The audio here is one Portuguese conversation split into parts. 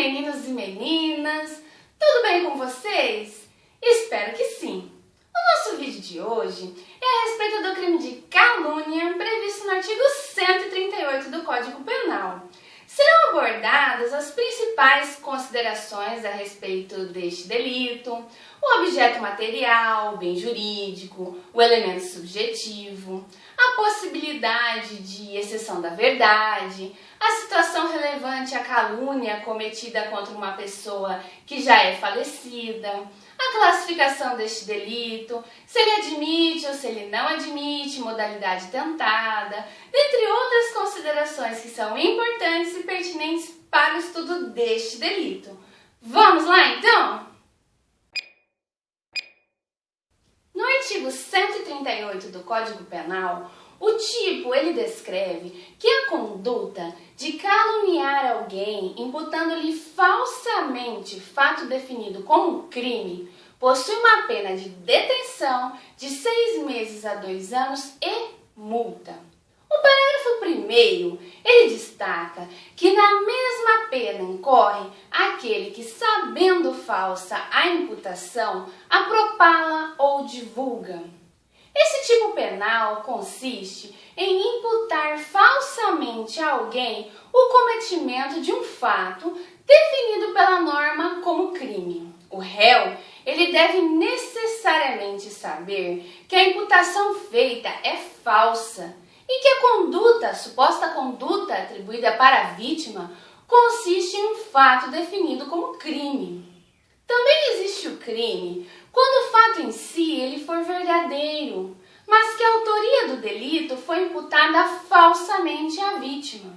meninos e meninas! Tudo bem com vocês? Espero que sim! O nosso vídeo de hoje é a respeito do crime de calúnia previsto no artigo 138 do Código Penal. Serão abordadas as principais considerações a respeito deste delito, o objeto material, o bem jurídico, o elemento subjetivo, a possibilidade de exceção da verdade, a situação relevante à calúnia cometida contra uma pessoa que já é falecida, a classificação deste delito, se ele admite ou se ele não admite modalidade tentada, dentre outras considerações que são importantes e pertinentes para o estudo deste delito. Vamos lá então? No artigo 138 do Código Penal, o tipo, ele descreve que a conduta de caluniar alguém imputando-lhe falsamente fato definido como crime possui uma pena de detenção de 6 meses a 2 anos e multa. O parágrafo 1º, ele destaca que na mesma pena incorre aquele que, sabendo falsa a imputação, a propala ou divulga. Esse tipo penal consiste em imputar falsamente a alguém o cometimento de um fato definido pela norma como crime. O réu, ele deve necessariamente saber que a imputação feita é falsa e que a conduta, a suposta conduta atribuída para a vítima, consiste em um fato definido como crime. Também existe o crime quando o fato em si ele for verdadeiro, mas que a autoria do delito foi imputada falsamente à vítima.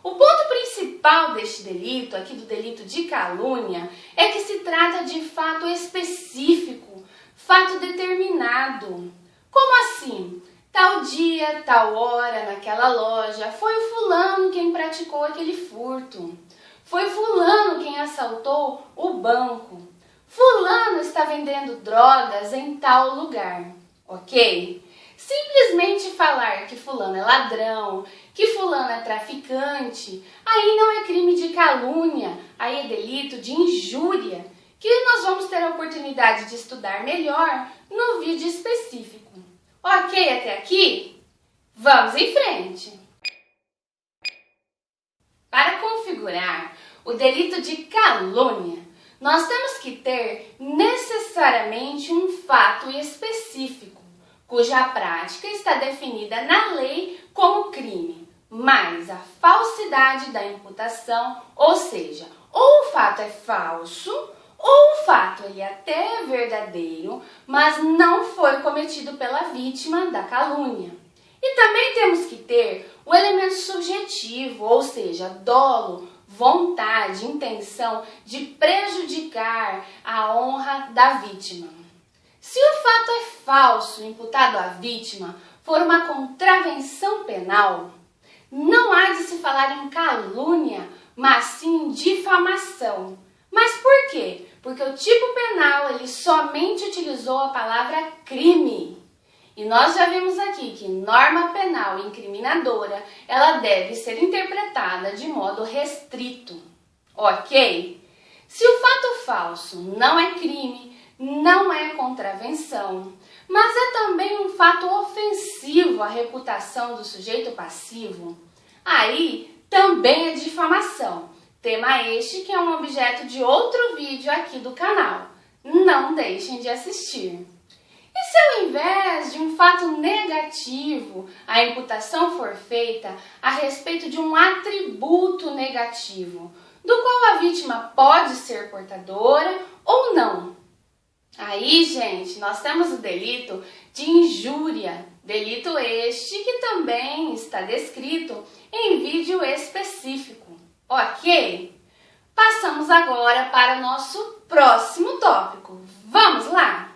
O ponto principal deste delito, aqui do delito de calúnia, é que se trata de fato específico, fato determinado. Como assim? Tal dia, tal hora, naquela loja, foi o fulano quem praticou aquele furto. Foi fulano quem assaltou o banco. Fulano está vendendo drogas em tal lugar, ok? Simplesmente falar que fulano é ladrão, que fulano é traficante, aí não é crime de calúnia, aí é delito de injúria, que nós vamos ter a oportunidade de estudar melhor no vídeo específico. Ok até aqui? Vamos em frente! Para configurar o delito de calúnia, nós temos que ter necessariamente um fato específico, cuja prática está definida na lei como crime, mas a falsidade da imputação, ou seja, ou o fato é falso, ou o fato ele até é verdadeiro, mas não foi cometido pela vítima da calúnia. E também temos que ter o elemento subjetivo, ou seja, dolo, vontade, intenção de prejudicar a honra da vítima. Se o fato é falso imputado à vítima for uma contravenção penal, não há de se falar em calúnia, mas sim em difamação. Mas por quê? Porque o tipo penal ele somente utilizou a palavra crime. E nós já vimos aqui que norma penal incriminadora, ela deve ser interpretada de modo restrito, ok? Se o fato falso não é crime, não é contravenção, mas é também um fato ofensivo à reputação do sujeito passivo, aí também é difamação. Tema este que é um objeto de outro vídeo aqui do canal. Não deixem de assistir. E se ao invés de um fato negativo, a imputação for feita a respeito de um atributo negativo, do qual a vítima pode ser portadora ou não? Aí, gente, nós temos o delito de injúria, delito este que também está descrito em vídeo específico. Ok? Passamos agora para o nosso próximo tópico. Vamos lá?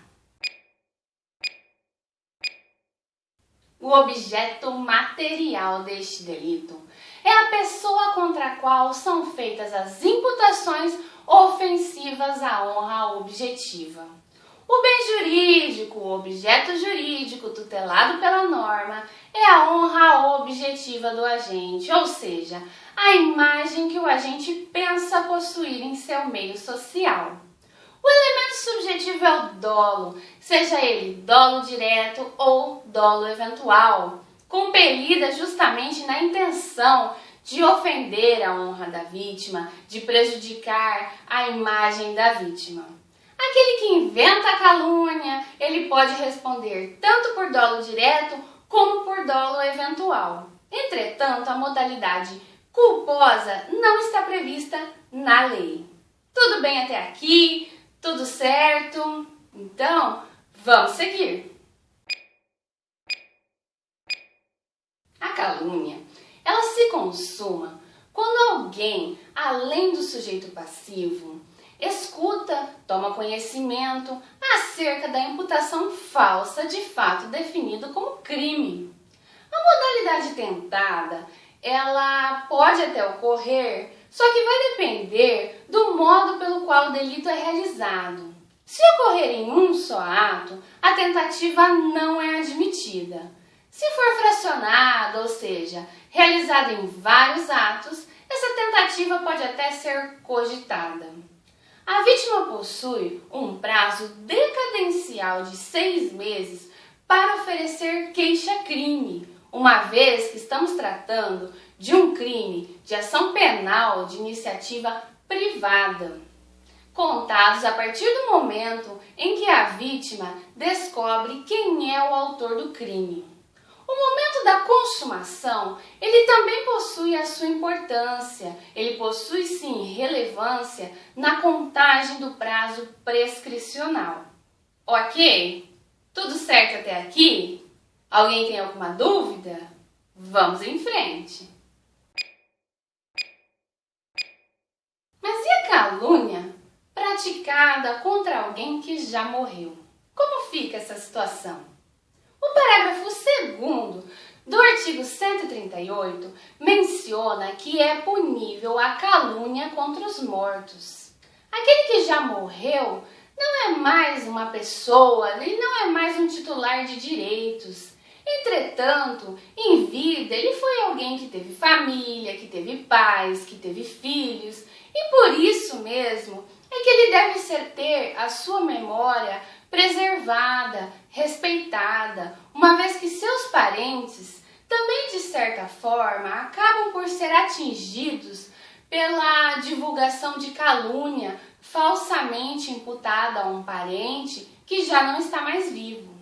O objeto material deste delito é a pessoa contra a qual são feitas as imputações ofensivas à honra objetiva. O bem jurídico, o objeto jurídico tutelado pela norma, é a honra objetiva do agente, ou seja, a imagem que o agente pensa possuir em seu meio social. O elemento subjetivo é o dolo, seja ele dolo direto ou dolo eventual, compelida justamente na intenção de ofender a honra da vítima, de prejudicar a imagem da vítima. Aquele que inventa a calúnia, ele pode responder tanto por dolo direto como por dolo eventual. Entretanto, a modalidade culposa não está prevista na lei. Tudo bem até aqui? Tudo certo? Então, vamos seguir. A calúnia, ela se consuma quando alguém, além do sujeito passivo, escuta, toma conhecimento acerca da imputação falsa de fato definido como crime. A modalidade tentada, ela pode até ocorrer, só que vai depender do modo pelo qual o delito é realizado. Se ocorrer em um só ato, a tentativa não é admitida. Se for fracionada, ou seja, realizada em vários atos, essa tentativa pode até ser cogitada. A vítima possui um prazo decadencial de 6 meses para oferecer queixa-crime, uma vez que estamos tratando de um crime de ação penal de iniciativa privada, contados a partir do momento em que a vítima descobre quem é o autor do crime. O momento da consumação, ele também possui a sua importância, ele possui sim relevância na contagem do prazo prescricional. Ok? Tudo certo até aqui? Alguém tem alguma dúvida? Vamos em frente. Mas e a calúnia praticada contra alguém que já morreu? Como fica essa situação? O parágrafo 2º do artigo 138 menciona que é punível a calúnia contra os mortos. Aquele que já morreu não é mais uma pessoa, ele não é mais um titular de direitos. Entretanto, em vida, ele foi alguém que teve família, que teve pais, que teve filhos, e por isso mesmo é que ele deve ter a sua memória preservada, respeitada, uma vez que seus parentes também, de certa forma, acabam por ser atingidos pela divulgação de calúnia falsamente imputada a um parente que já não está mais vivo.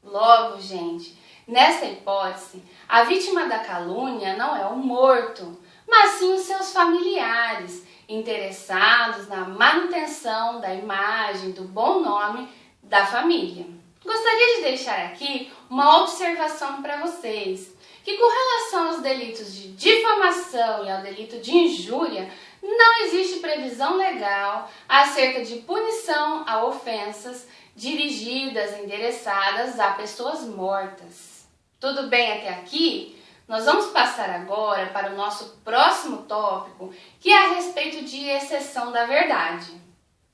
Logo, gente, nessa hipótese, a vítima da calúnia não é o morto, mas sim os seus familiares, interessados na manutenção da imagem, do bom nome da família. Gostaria de deixar aqui uma observação para vocês, que com relação aos delitos de difamação e ao delito de injúria, não existe previsão legal acerca de punição a ofensas dirigidas, endereçadas a pessoas mortas. Tudo bem até aqui? Nós vamos passar agora para o nosso próximo tópico, que é a respeito de exceção da verdade.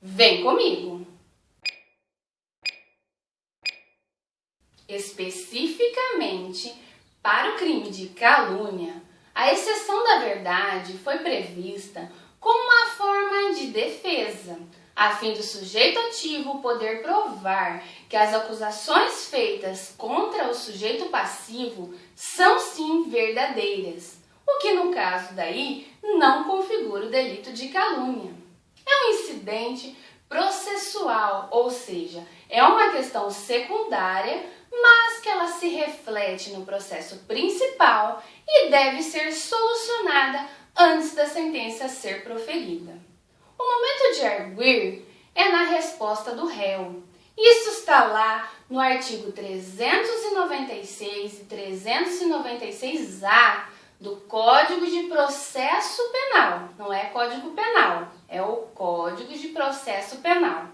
Vem comigo! Especificamente para o crime de calúnia, a exceção da verdade foi prevista como uma forma de defesa, a fim do sujeito ativo poder provar que as acusações feitas contra o sujeito passivo são sim verdadeiras, o que no caso daí não configura o delito de calúnia. É um incidente processual, ou seja, é uma questão secundária, mas que ela se reflete no processo principal e deve ser solucionada antes da sentença ser proferida. O momento de arguir é na resposta do réu. Isso está lá no artigo 396 e 396-A do Código de Processo Penal. Não é Código Penal, é o Código de Processo Penal.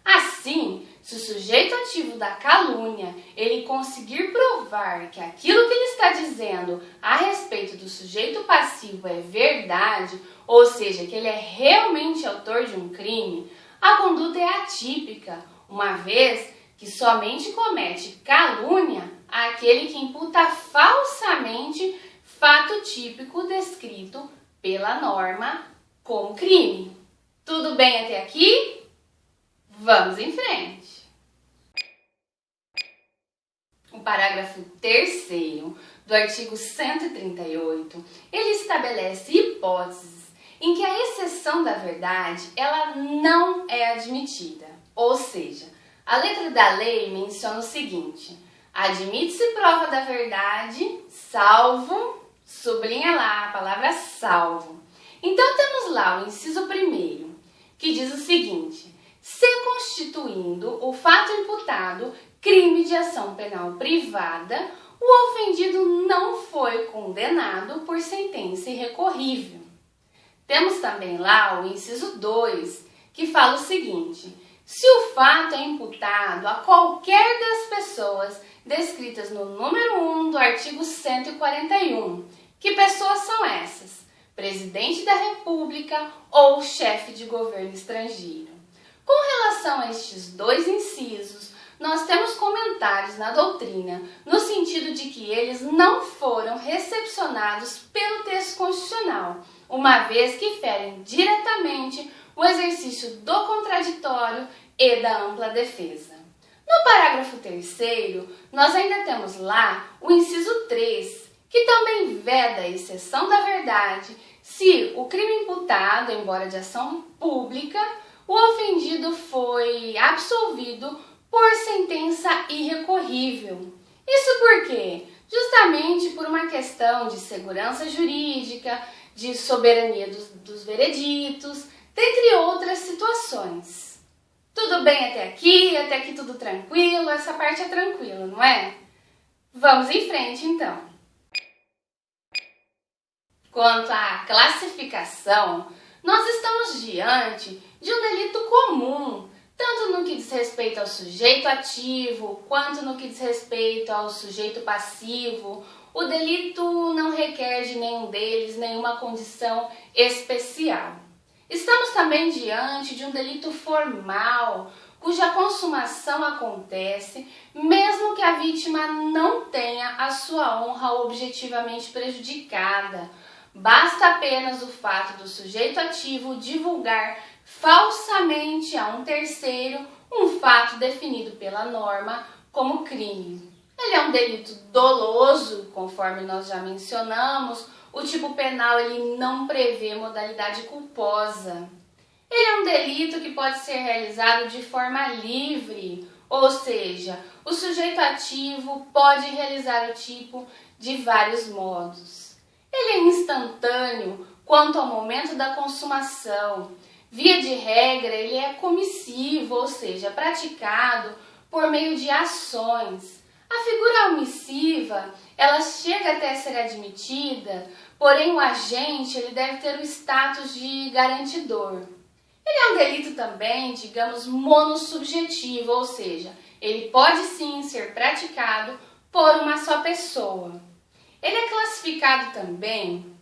Assim, se o sujeito ativo da calúnia ele conseguir provar que aquilo que ele está dizendo a respeito do sujeito passivo é verdade, ou seja, que ele é realmente autor de um crime, a conduta é atípica, uma vez que somente comete calúnia aquele que imputa falsamente fato típico descrito pela norma como crime. Tudo bem até aqui? Vamos em frente. O parágrafo 3º do artigo 138, ele estabelece hipóteses em que a exceção da verdade ela não é admitida. Ou seja, a letra da lei menciona o seguinte: admite-se prova da verdade, salvo, sublinha lá a palavra salvo. Então temos lá o inciso 1º, que diz o seguinte: se constituindo o fato imputado crime de ação penal privada, o ofendido não foi condenado por sentença irrecorrível. Temos também lá o inciso 2, que fala o seguinte: se o fato é imputado a qualquer das pessoas descritas no número 1 do artigo 141, que pessoas são essas? Presidente da República ou chefe de governo estrangeiro. Com relação a estes dois incisos, nós temos comentários na doutrina no sentido de que eles não foram recepcionados pelo texto constitucional, uma vez que ferem diretamente o exercício do contraditório e da ampla defesa. No parágrafo 3º, nós ainda temos lá o inciso 3, que também veda a exceção da verdade se o crime imputado, embora de ação pública, o ofendido foi absolvido por sentença irrecorrível. Isso por quê? Justamente por uma questão de segurança jurídica, de soberania dos vereditos, dentre outras situações. Tudo bem até aqui? Até aqui tudo tranquilo? Essa parte é tranquila, não é? Vamos em frente, então. Quanto à classificação, nós estamos diante de um delito comum, tanto no que diz respeito ao sujeito ativo, quanto no que diz respeito ao sujeito passivo. O delito não requer de nenhum deles nenhuma condição especial. Estamos também diante de um delito formal, cuja consumação acontece mesmo que a vítima não tenha a sua honra objetivamente prejudicada. Basta apenas o fato do sujeito ativo divulgar falsamente a um terceiro um fato definido pela norma como crime. Ele é um delito doloso, conforme nós já mencionamos. O tipo penal ele não prevê modalidade culposa. Ele é um delito que pode ser realizado de forma livre, ou seja, o sujeito ativo pode realizar o tipo de vários modos. Ele é instantâneo quanto ao momento da consumação. Via de regra, ele é comissivo, ou seja, praticado por meio de ações. A figura omissiva, ela chega até ser admitida, porém o agente ele deve ter o status de garantidor. Ele é um delito também, digamos, monossubjetivo, ou seja, ele pode sim ser praticado por uma só pessoa. Ele é classificado também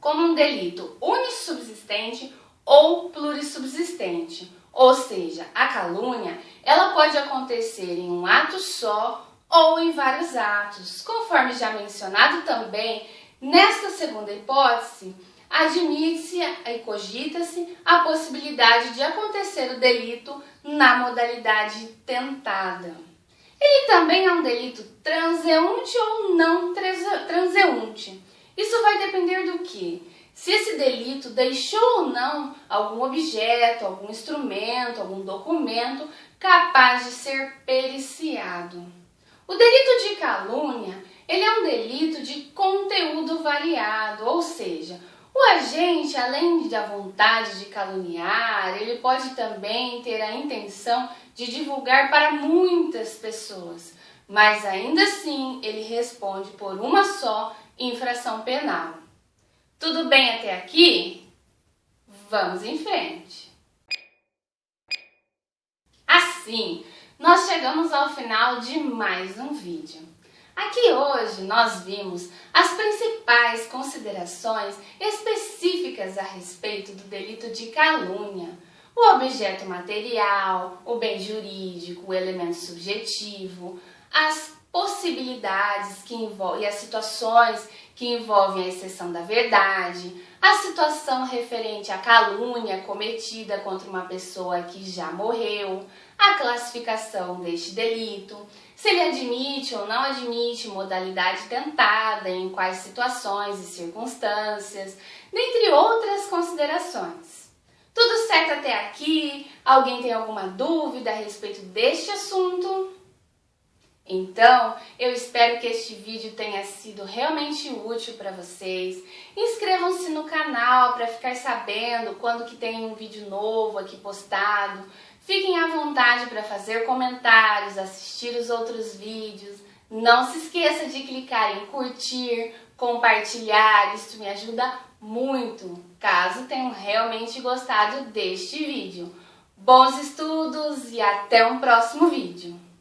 como um delito unissubsistente ou plurissubsistente, ou seja, a calúnia ela pode acontecer em um ato só ou em vários atos. Conforme já mencionado também, nesta segunda hipótese, admite-se e cogita-se a possibilidade de acontecer o delito na modalidade tentada. Ele também é um delito transeunte ou não transeunte. Isso vai depender do quê? Se esse delito deixou ou não algum objeto, algum instrumento, algum documento capaz de ser periciado. O delito de calúnia, ele é um delito de conteúdo variado, ou seja, o agente, além da vontade de caluniar, ele pode também ter a intenção de divulgar para muitas pessoas, mas ainda assim ele responde por uma só infração penal. Tudo bem até aqui? Vamos em frente. Assim, nós chegamos ao final de mais um vídeo. Aqui hoje nós vimos as principais considerações específicas a respeito do delito de calúnia. O objeto material, o bem jurídico, o elemento subjetivo, as possibilidades e as situações que envolvem a exceção da verdade, a situação referente à calúnia cometida contra uma pessoa que já morreu, a classificação deste delito, se ele admite ou não admite modalidade tentada, em quais situações e circunstâncias, dentre outras considerações. Tudo certo até aqui? Alguém tem alguma dúvida a respeito deste assunto? Então, eu espero que este vídeo tenha sido realmente útil para vocês. Inscrevam-se no canal para ficar sabendo quando que tem um vídeo novo aqui postado. Fiquem à vontade para fazer comentários, assistir os outros vídeos. Não se esqueça de clicar em curtir, compartilhar, isso me ajuda muito, caso tenham realmente gostado deste vídeo. Bons estudos e até um próximo vídeo!